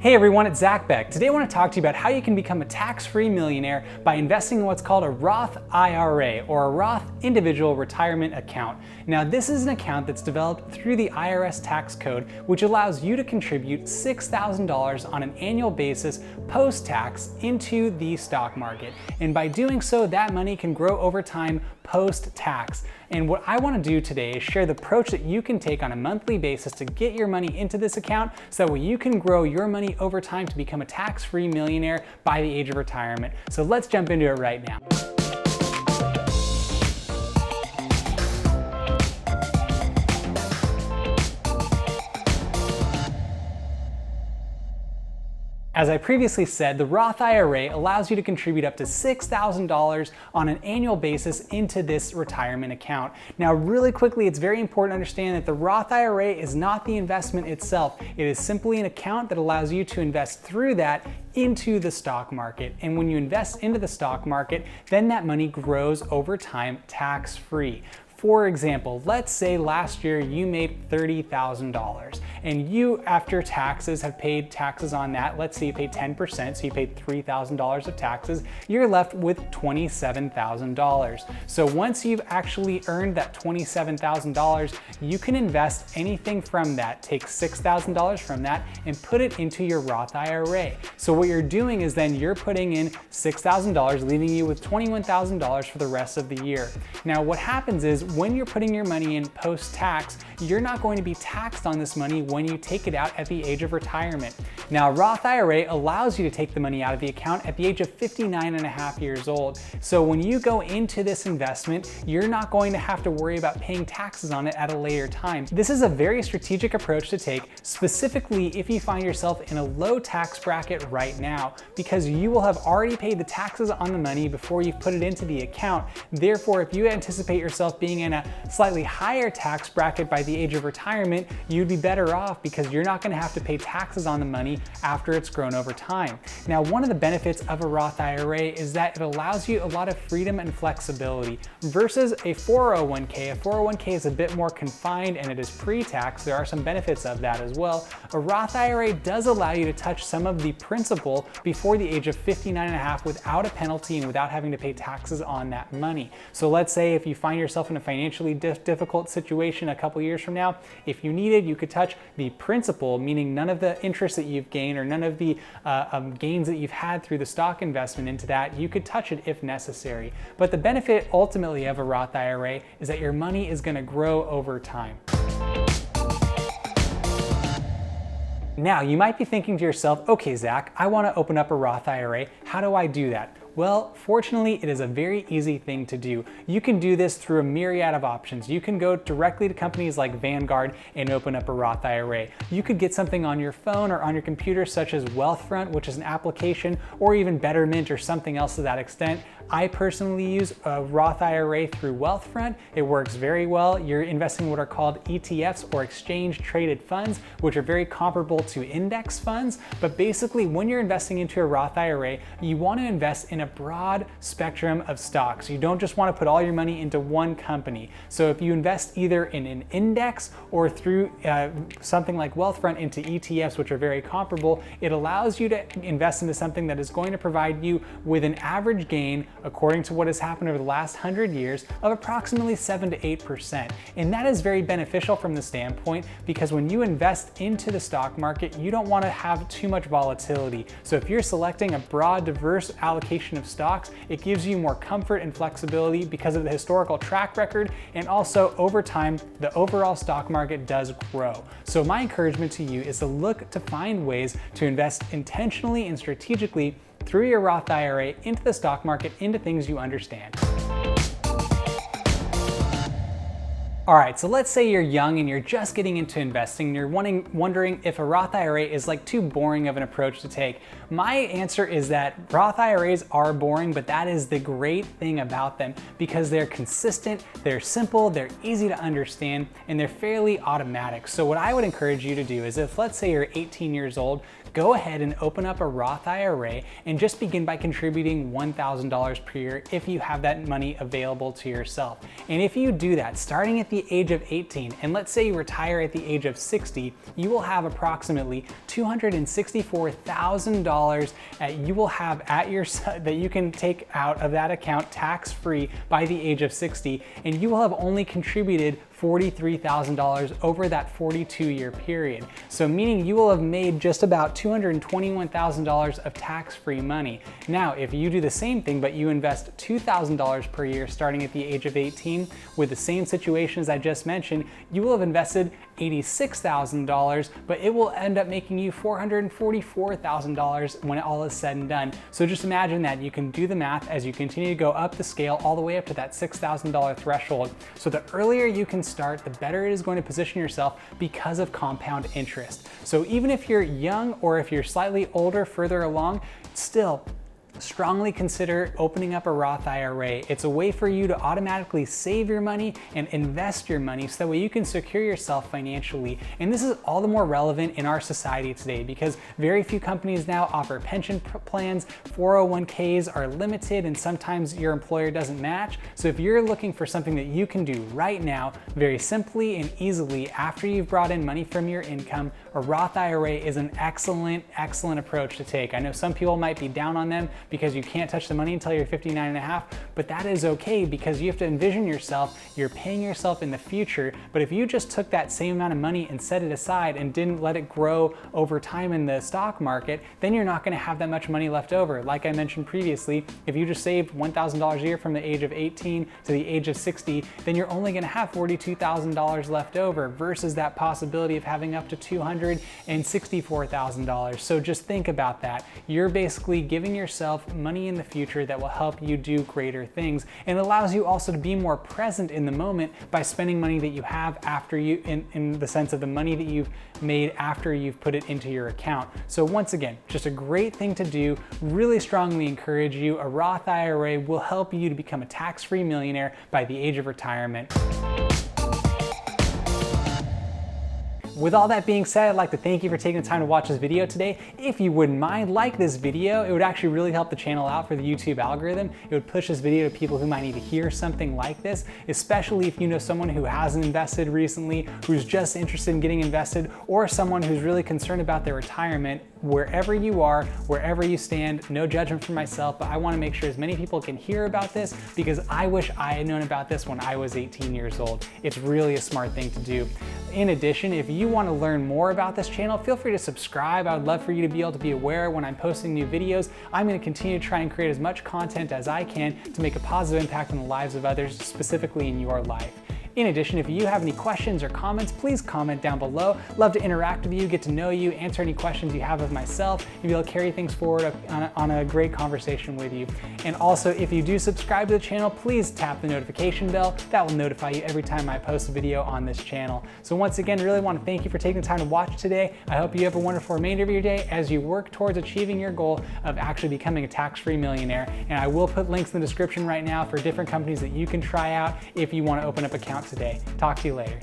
Hey everyone, it's Zach Beck. Today I want to talk to you about how you can become a tax-free millionaire by investing in what's called a Roth IRA, or a Roth Individual Retirement Account. Now this is an account that's developed through the IRS tax code, which allows you to contribute $6,000 on an annual basis post-tax into the stock market. And by doing so, that money can grow over time post-tax. And what I want to do today is share the approach that you can take on a monthly basis to get your money into this account so that way you can grow your money over time to become a tax-free millionaire by the age of retirement. So let's jump into it right now. As I previously said, the Roth IRA allows you to contribute up to $6,000 on an annual basis into this retirement account. Now, really quickly, it's very important to understand that the Roth IRA is not the investment itself. It is simply an account that allows you to invest through that into the stock market. And when you invest into the stock market, then that money grows over time tax-free. For example, let's say last year you made $30,000 and you, after taxes, have paid taxes on that. Let's say you paid 10%, so you paid $3,000 of taxes. You're left with $27,000. So once you've actually earned that $27,000, you can invest anything from that. Take $6,000 from that and put it into your Roth IRA. So what you're doing is then you're putting in $6,000, leaving you with $21,000 for the rest of the year. Now what happens is, when you're putting your money in post-tax, you're not going to be taxed on this money when you take it out at the age of retirement. Now, Roth IRA allows you to take the money out of the account at the age of 59 and a half years old. So when you go into this investment, you're not going to have to worry about paying taxes on it at a later time. This is a very strategic approach to take, specifically if you find yourself in a low tax bracket right now, because you will have already paid the taxes on the money before you've put it into the account. Therefore, if you anticipate yourself being in a slightly higher tax bracket by the age of retirement, you'd be better off because you're not going to have to pay taxes on the money after it's grown over time. Now, one of the benefits of a Roth IRA is that it allows you a lot of freedom and flexibility versus a 401k. A 401k is a bit more confined and it is pre-tax. There are some benefits of that as well. A Roth IRA does allow you to touch some of the principal before the age of 59 and a half without a penalty and without having to pay taxes on that money. So let's say if you find yourself in a financially difficult situation a couple years from now, if you needed, you could touch the principal, meaning none of the interest that you've gained or none of the gains that you've had through the stock investment into that. You could touch it if necessary. But the benefit ultimately of a Roth IRA is that your money is going to grow over time. Now, you might be thinking to yourself, okay, Zach, I want to open up a Roth IRA. How do I do that? Well, fortunately, it is a very easy thing to do. You can do this through a myriad of options. You can go directly to companies like Vanguard and open up a Roth IRA. You could get something on your phone or on your computer, such as Wealthfront, which is an application, or even Betterment or something else to that extent. I personally use a Roth IRA through Wealthfront. It works very well. You're investing in what are called ETFs, or exchange traded funds, which are very comparable to index funds. But basically, when you're investing into a Roth IRA, you want to invest in a broad spectrum of stocks. You don't just want to put all your money into one company. So if you invest either in an index or through something like Wealthfront into ETFs, which are very comparable, it allows you to invest into something that is going to provide you with an average gain, according to what has happened over the last 100 years, of approximately 7 to 8%. And that is very beneficial from the standpoint because when you invest into the stock market, you don't want to have too much volatility. So if you're selecting a broad, diverse allocation of stocks, it gives you more comfort and flexibility because of the historical track record, and also over time, the overall stock market does grow. So my encouragement to you is to look to find ways to invest intentionally and strategically through your Roth IRA into the stock market, into things you understand. All right, so let's say you're young and you're just getting into investing and you're wondering if a Roth IRA is like too boring of an approach to take. My answer is that Roth IRAs are boring, but that is the great thing about them because they're consistent, they're simple, they're easy to understand, and they're fairly automatic. So what I would encourage you to do is if, let's say you're 18 years old, go ahead and open up a Roth IRA and just begin by contributing $1,000 per year if you have that money available to yourself. And if you do that, starting at the age of 18, and let's say you retire at the age of 60, you will have approximately $264,000 that you can take out of that account tax-free by the age of 60, and you will have only contributed $43,000 over that 42-year period. So meaning you will have made just about $221,000 of tax-free money. Now, if you do the same thing, but you invest $2,000 per year starting at the age of 18 with the same situation as I just mentioned, you will have invested $86,000, but it will end up making you $444,000 when all is said and done. So just imagine that you can do the math as you continue to go up the scale all the way up to that $6,000 threshold. So the earlier you can start, the better it is going to position yourself because of compound interest. So even if you're young or if you're slightly older, further along, still strongly consider opening up a Roth IRA. It's a way for you to automatically save your money and invest your money so that way you can secure yourself financially. And this is all the more relevant in our society today because very few companies now offer pension plans, 401ks are limited, and sometimes your employer doesn't match. So if you're looking for something that you can do right now, very simply and easily after you've brought in money from your income, a Roth IRA is an excellent approach to take. I know some people might be down on them because you can't touch the money until you're 59 and a half, but that is okay because you have to envision yourself, you're paying yourself in the future. But if you just took that same amount of money and set it aside and didn't let it grow over time in the stock market, then you're not gonna have that much money left over. Like I mentioned previously, if you just saved $1,000 a year from the age of 18 to the age of 60, then you're only gonna have $42,000 left over versus that possibility of having up to $264,000. So just think about that. You're basically giving yourself money in the future that will help you do greater things, and allows you also to be more present in the moment by spending money that you have after you, in the sense of the money that you've made after you've put it into your account. So once again, just a great thing to do. Really strongly encourage you. A Roth IRA will help you to become a tax-free millionaire by the age of retirement. With all that being said, I'd like to thank you for taking the time to watch this video today. If you wouldn't mind, like this video. It would actually really help the channel out for the YouTube algorithm. It would push this video to people who might need to hear something like this, especially if you know someone who hasn't invested recently, who's just interested in getting invested, or someone who's really concerned about their retirement. Wherever you are, wherever you stand, no judgment from myself, but I want to make sure as many people can hear about this because I wish I had known about this when I was 18 years old. It's really a smart thing to do. In addition, if you want to learn more about this channel, feel free to subscribe. I would love for you to be able to be aware when I'm posting new videos. I'm going to continue to try and create as much content as I can to make a positive impact on the lives of others, specifically in your life. In addition, if you have any questions or comments, please comment down below. Love to interact with you, get to know you, answer any questions you have of myself, and be able to carry things forward on a great conversation with you. And also, if you do subscribe to the channel, please tap the notification bell. That will notify you every time I post a video on this channel. So once again, really want to thank you for taking the time to watch today. I hope you have a wonderful remainder of your day as you work towards achieving your goal of actually becoming a tax-free millionaire. And I will put links in the description right now for different companies that you can try out if you want to open up accounts today. Talk to you later.